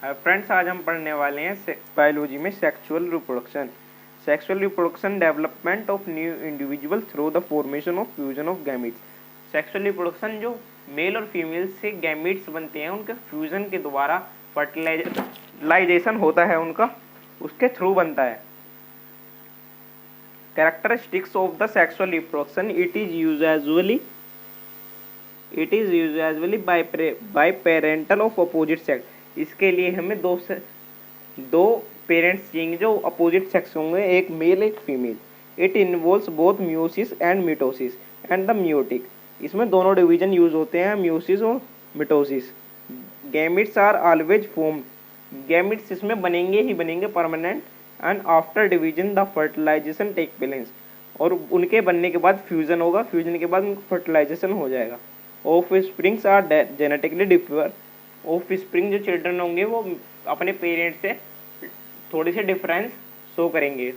Friends, आज हम पढ़ने वाले हैं बायोलॉजी में sexual reproduction. Sexual reproduction development of new individual through the formation of fusion of gametes. Sexual reproduction जो मेल और फीमेल से गैमीट्स बनते हैं उनके फ्यूजन के द्वारा फर्टिलाइजेशन होता है उनका, उसके थ्रू बनता है। Characteristics of the sexual reproduction, it is usually by parental of opposite sex. इसके लिए हमें दो पेरेंट्स चाहिए जो अपोजिट सेक्स होंगे, एक मेल एक female. It involves both meiosis and mitosis and the meiotic. इसमें दोनों डिवीजन यूज होते हैं, म्यूसिस और mitosis. Gametes are always form. Gametes इसमें बनेंगे ही बनेंगे permanent, and after division the fertilisation take place. और उनके बनने के बाद फ्यूजन होगा, फ्यूजन के बाद फर्टिलाइजेशन हो जाएगा। Offsprings are genetically differ. Offspring जो चिल्ड्रन होंगे वो अपने पेरेंट्स से थोड़ी सी डिफरेंस शो करेंगे।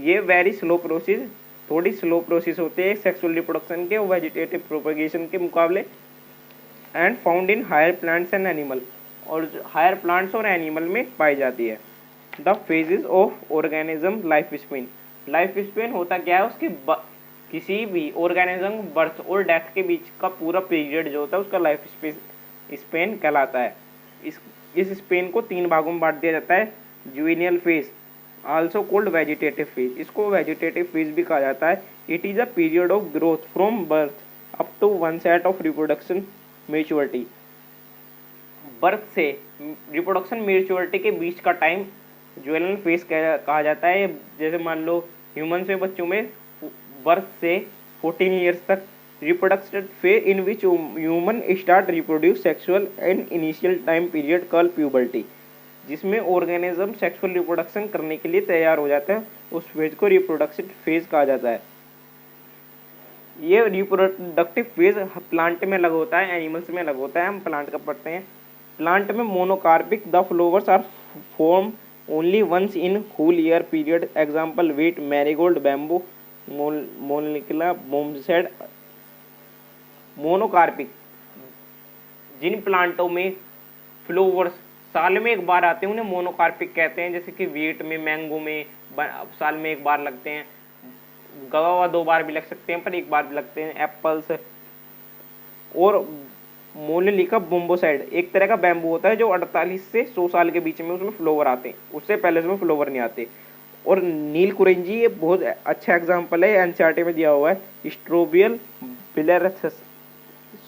ये वेरी स्लो प्रोसेस, थोड़ी स्लो प्रोसेस होते हैं सेक्सुअल रिप्रोडक्शन के वेजिटेटिव प्रोपगेशन के मुकाबले। And found in higher plants and animal, और हायर प्लांट्स और एनिमल में पाई जाती है। The phases of organism life span. Life span होता क्या है, उसकी किसी भी ऑर्गेनिज्म बर्थ और डेथ के बीच का पूरा पीरियड जो होता है उसका लाइफ स्पेन कहलाता है। इस स्पेन को 3 भागों में बांट दिया जाता है। Juvenile phase, also called vegetative phase, इसको वेजिटेटिव फेज भी कहा जाता है। It is a period of growth from birth up to one set of reproduction maturity. Birth से रिप्रोडक्शन मेच्योरिटी के बीच का टाइम जुवेनियल फेज कहा जाता है। जैसे मान लो ह्यूमन से बच्चों में बर्थ से 14 ईयर्स तक reproduction phase in which human start reproduce sexual and initial time period called puberty, जिसमें ऑर्गेनिज्म सेक्सुअल रिप्रोडक्शन करने के लिए तैयार हो जाता है, उस फेज को रिप्रोडक्शन फेज कहा जाता है। ये रिप्रोडक्टिव फेज प्लांट में अलग होता है, एनिमल्स में अलग होता है। हम प्लांट का पढ़ते हैं। प्लांट में monocarpic, the flowers are form only once in whole year period. Example wheat, marigold, bamboo, मोनिकला, बोम्बसेड। मोनोकार्पिक, जिन प्लांटों में फ्लावर्स साल में एक बार आते हैं उन्हें मोनोकार्पिक कहते हैं। जैसे कि वीट में, मैंगो में साल में एक बार लगते हैं। गवावा 2 बार भी लग सकते हैं पर एक बार भी लगते हैं। एप्पल्स। और मोनिलिका बोम्बोसाइड एक तरह का बैम्बू होता है जो 48 से 100 साल के बीच में उसमें फ्लावर आते हैं, उससे पहले उसमें फ्लावर नहीं आते। और नील कुरेंजी ये बहुत अच्छा एग्जाम्पल है, एनसीईआरटी में दिया हुआ है। स्ट्रोबियल बिलेरथस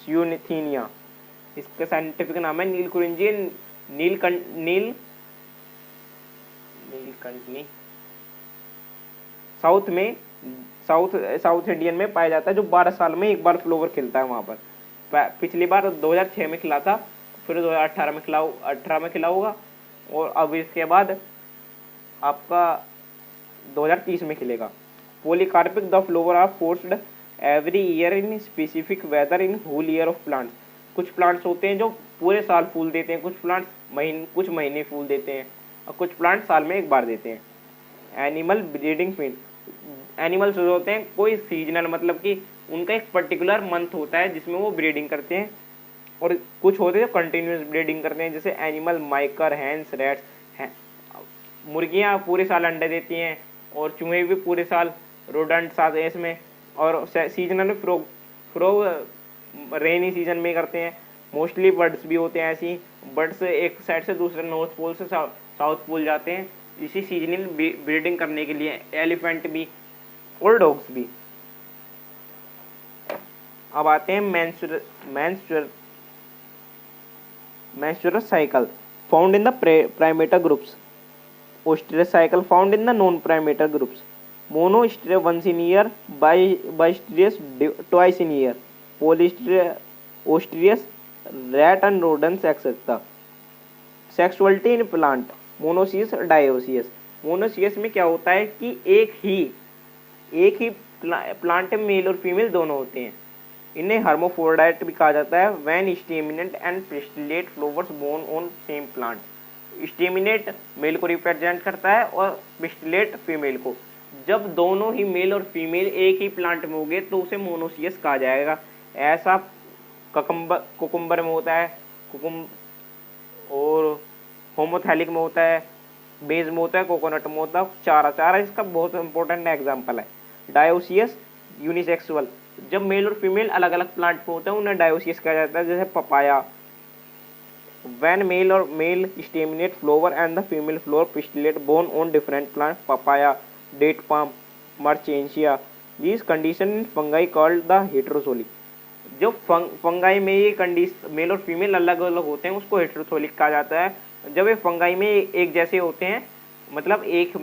यूनिथीनिया, इसका साइंटिफिक नाम है नील कुरिंजी। नीलकंठनी साउथ इंडियन में पाया जाता है, जो 12 साल में एक बार फ्लावर खिलता है वहां पर। पिछली बार 2006 में खिला था, फिर 2018 में खिला होगा, और अब इसके बाद आपका 2030 में खिलेगा। Polycarpic, the flower are forced every year in specific weather in whole year of plants. कुछ प्लांट्स होते हैं जो पूरे साल फूल देते हैं, कुछ प्लांट्स कुछ महीने फूल देते हैं, और कुछ प्लांट्स साल में एक बार देते हैं। एनिमल ब्रीडिंग फील्ड, एनिमल्स जो होते हैं कोई सीजनल, मतलब कि उनका एक पर्टिकुलर मंथ होता है जिसमें वो ब्रीडिंग करते हैं, और कुछ होते हैं जो कंटिन्यूस ब्रीडिंग करते हैं। जैसे एनिमल माइकर, हैंस, रैट्स। मुर्गियाँ पूरे साल अंडे देती हैं, और चूहे भी पूरे साल, रोडेंट्स आते हैं इसमें। और सीजनल फ्रॉग रेनी सीजन में करते हैं। मोस्टली बर्ड्स भी होते हैं ऐसी, बर्ड्स एक साइड से दूसरे नॉर्थ पोल से साउथ पोल जाते हैं इसी सीजनल ब्रीडिंग करने के लिए। एलिफेंट भी और डॉग्स भी। अब आते हैं menstrual cycle found in the primata groups. Ostrich cycle found in the non-primata groups. Monoestrus once in year, bioestrus twice in year, polyestrus rat and rodents etc. Sexuality in plant, monoecious, dioecious. Monoecious में क्या होता है कि एक ही plant में male और female दोनों होते हैं। इन्हें हर्मोफ्रोडाइट भी कहा जाता है। When staminate and pistillate flowers borne on same plant. Staminate male को रिप्रेजेंट करता है और पिस्टिलेट फीमेल को। जब दोनों ही मेल और फीमेल एक ही प्लांट में होंगे तो उसे मोनोसियस कहा जाएगा। ऐसा कुकुम्बर में होता है, और होमोथैलिक में होता है, बेज में होता है, कोकोनट में होता है, चारा। चारा इसका बहुत इंपॉर्टेंट एग्जाम्पल है। डायोसियस यूनिसेक्सुअल, जब मेल और फीमेल अलग अलग प्लांट में होते हैं उन्हें डायोसियस कहा जाता है, जैसे papaya. When male or male staminate flower and the female flower pistillate borne on different plants, papaya, date palm, merchantia. These condition in fungi called the heterosoli. जो फंगाई में ये कंडीशन मेल और female अलग अलग होते हैं उसको हेटेरोसोलिक कहा जाता है। जब ये फंगाई में एक जैसे होते हैं, मतलब एक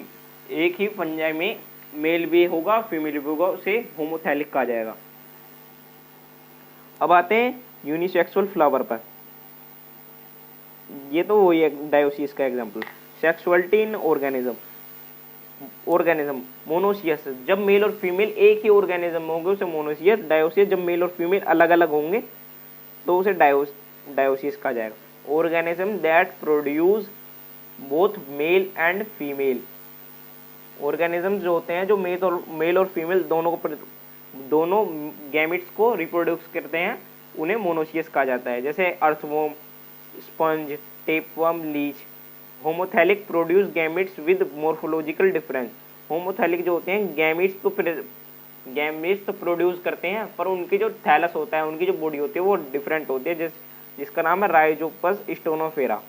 ही फंगाई में मेल भी होगा फीमेल भी होगा, उसे होमोथैलिक कहा जाएगा। अब आते हैं यूनिसेक्सुअल फ्लावर पर। ये तो वही है डायोसिस का एग्जाम्पल। सेक्सुअलिटी इन ऑर्गेनिज्म मोनोसियस, जब मेल और फीमेल एक ही ऑर्गेनिज्म में होंगे उसे मोनोसियस। डायोसिस, जब मेल और फीमेल अलग अलग होंगे तो उसे डायोसिस कहा जाएगा। Organism that produce both male and female, organism जो होते हैं जो मेल और फीमेल दोनों गैमेट्स को रिप्रोड्यूस करते हैं, उन्हें मोनोसियस कहा जाता है। जैसे earthworm, sponge, tapeworm, leech. Homothallic produce gametes with morphological difference, homothallic जो होते हैं गैमेट्स तो प्रोड्यूस करते हैं पर उनकी जो थैलस होता है, उनकी जो बॉडी होती है वो डिफरेंट होती है, जिसका नाम है Rhizopus stolonifera.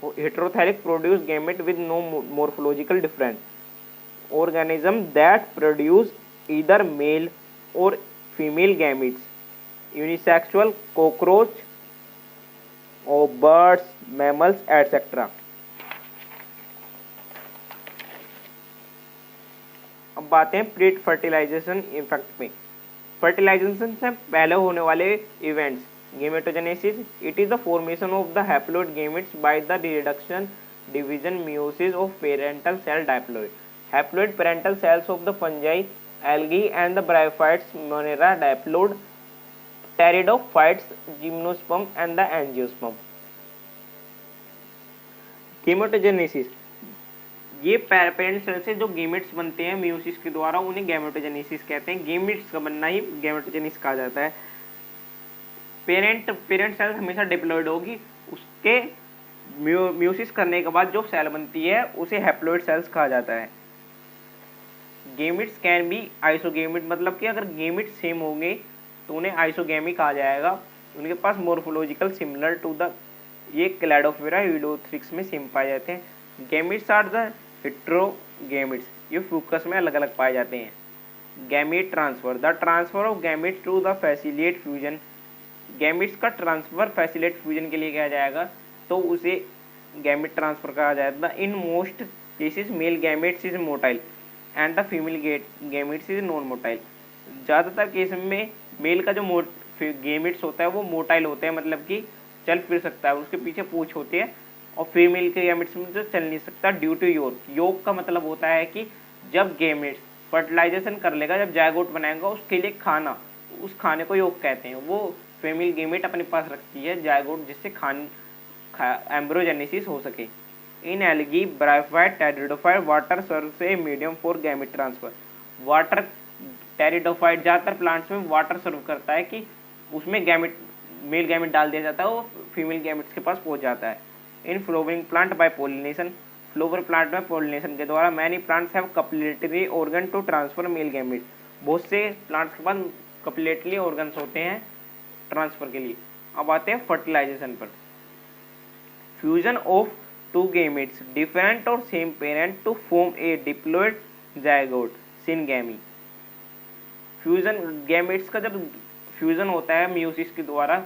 Heterothallic produce gamete with no morphological difference, organism that produce either male और फीमेल गैमेट्स। यूनिसेक्सुअल कॉकरोच और बर्ड्स, मैमल्स एटसेट्रा। अब बातें हैं प्री फर्टिलाइजेशन इफेक्ट में। फर्टिलाइजेशन से पहले होने वाले events, gametogenesis, it is the formation of the haploid gametes by the reduction division meiosis of parental cell diploid. Haploid parental cells of the fungi, algae and the bryophytes, monera, diploid, pteridophytes, gymnosperm and the angiosperm. Gametogenesis, ये parent cell से जो gametes बनते हैं meiosis के द्वारा उन्हें gametogenesis कहते हैं। गेमेट्स का बनना ही गेमेटोजेनेसिस कहा जाता है। पेरेंट सेल हमेशा डिप्लॉइड होगी, उसके मियोसिस करने के बाद जो सेल बनती है उसे हैप्लॉइड सेल्स कहा जाता है। गेमेट्स कैन बी आइसोगेमिट, मतलब कि अगर गेमेट सेम होंगे तो उन्हें आइसोगेमी कहा जाएगा। उनके पास मोर्फोलॉजिकल सिमिलर टू द, ये क्लैडोफेरा यूडोथ्रिक्स में सेम पाए जाते हैं। गैमेट्स आर द हेटेरोगैमेट्स, ये फ्यूकस में अलग अलग पाए जाते हैं। Gamete transfer, the transfer of gametes to the facilitate fusion, gametes का ट्रांसफर फैसिलिटेट फ्यूजन के लिए किया जाएगा तो उसे गैमेट ट्रांसफर कहा जाएगा। In most cases male gametes is motile and the female gametes is non motile. ज़्यादातर केस में मेल का जो गैमेट्स होता है वो मोटाइल होते हैं, मतलब कि चल फिर सकता है, उसके पीछे पूंछ होती है। और फीमेल के गैमेट्स में तो चल नहीं सकता ड्यू टू योग। योग का मतलब होता है कि जब गैमेट्स फर्टिलाइजेशन कर लेगा, जब जायगोट बनाएगा उसके लिए खाना, उस खाने को योग कहते हैं। वो फीमेल गैमेट अपने पास रखती है जायगोट, जिससे एम्ब्रोजेनेसिस हो सके। In algae, bryophyte, pteridophyte, water serves a medium for gamete transfer. Water, pteridophyte ज़्यादातर प्लांट्स में वाटर सर्व करता है कि उसमें मेल गैमेट डाल दिया जाता है, वो फीमेल गैमेट्स के पास पहुंच जाता है। In flowering plant by pollination, flower plant में पोलिनेशन के द्वारा many plants have copulatory organ to transfer male gamete, बहुत से प्लांट्स के पास कपिलेटरी ऑर्गन्स होते हैं ट्रांसफर के लिए। अब आते हैं फर्टिलाइजेशन पर। Fusion of two gametes different और same parent to form a diploid zygote, syngamy. Fusion gametes का जब फ्यूजन होता है मियोसिस के द्वारा,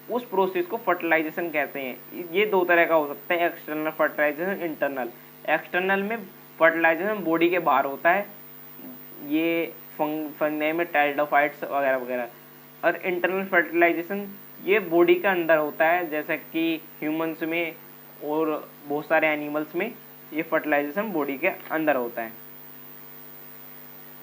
उस प्रोसेस को फर्टिलाइजेशन कहते हैं। ये दो तरह का हो सकता है, एक्सटर्नल फर्टिलाइजेशन, इंटरनल। एक्सटर्नल में फर्टिलाइजेशन बॉडी के बाहर होता है, ये फंगाई में टेरिडोफाइट्स वगैरह वगैरह। और इंटरनल फर्टिलाइजेशन ये बॉडी के अंदर होता है, जैसा कि ह्यूमंस में और बहुत सारे एनिमल्स में ये फर्टिलाइजेशन बॉडी के अंदर होता है।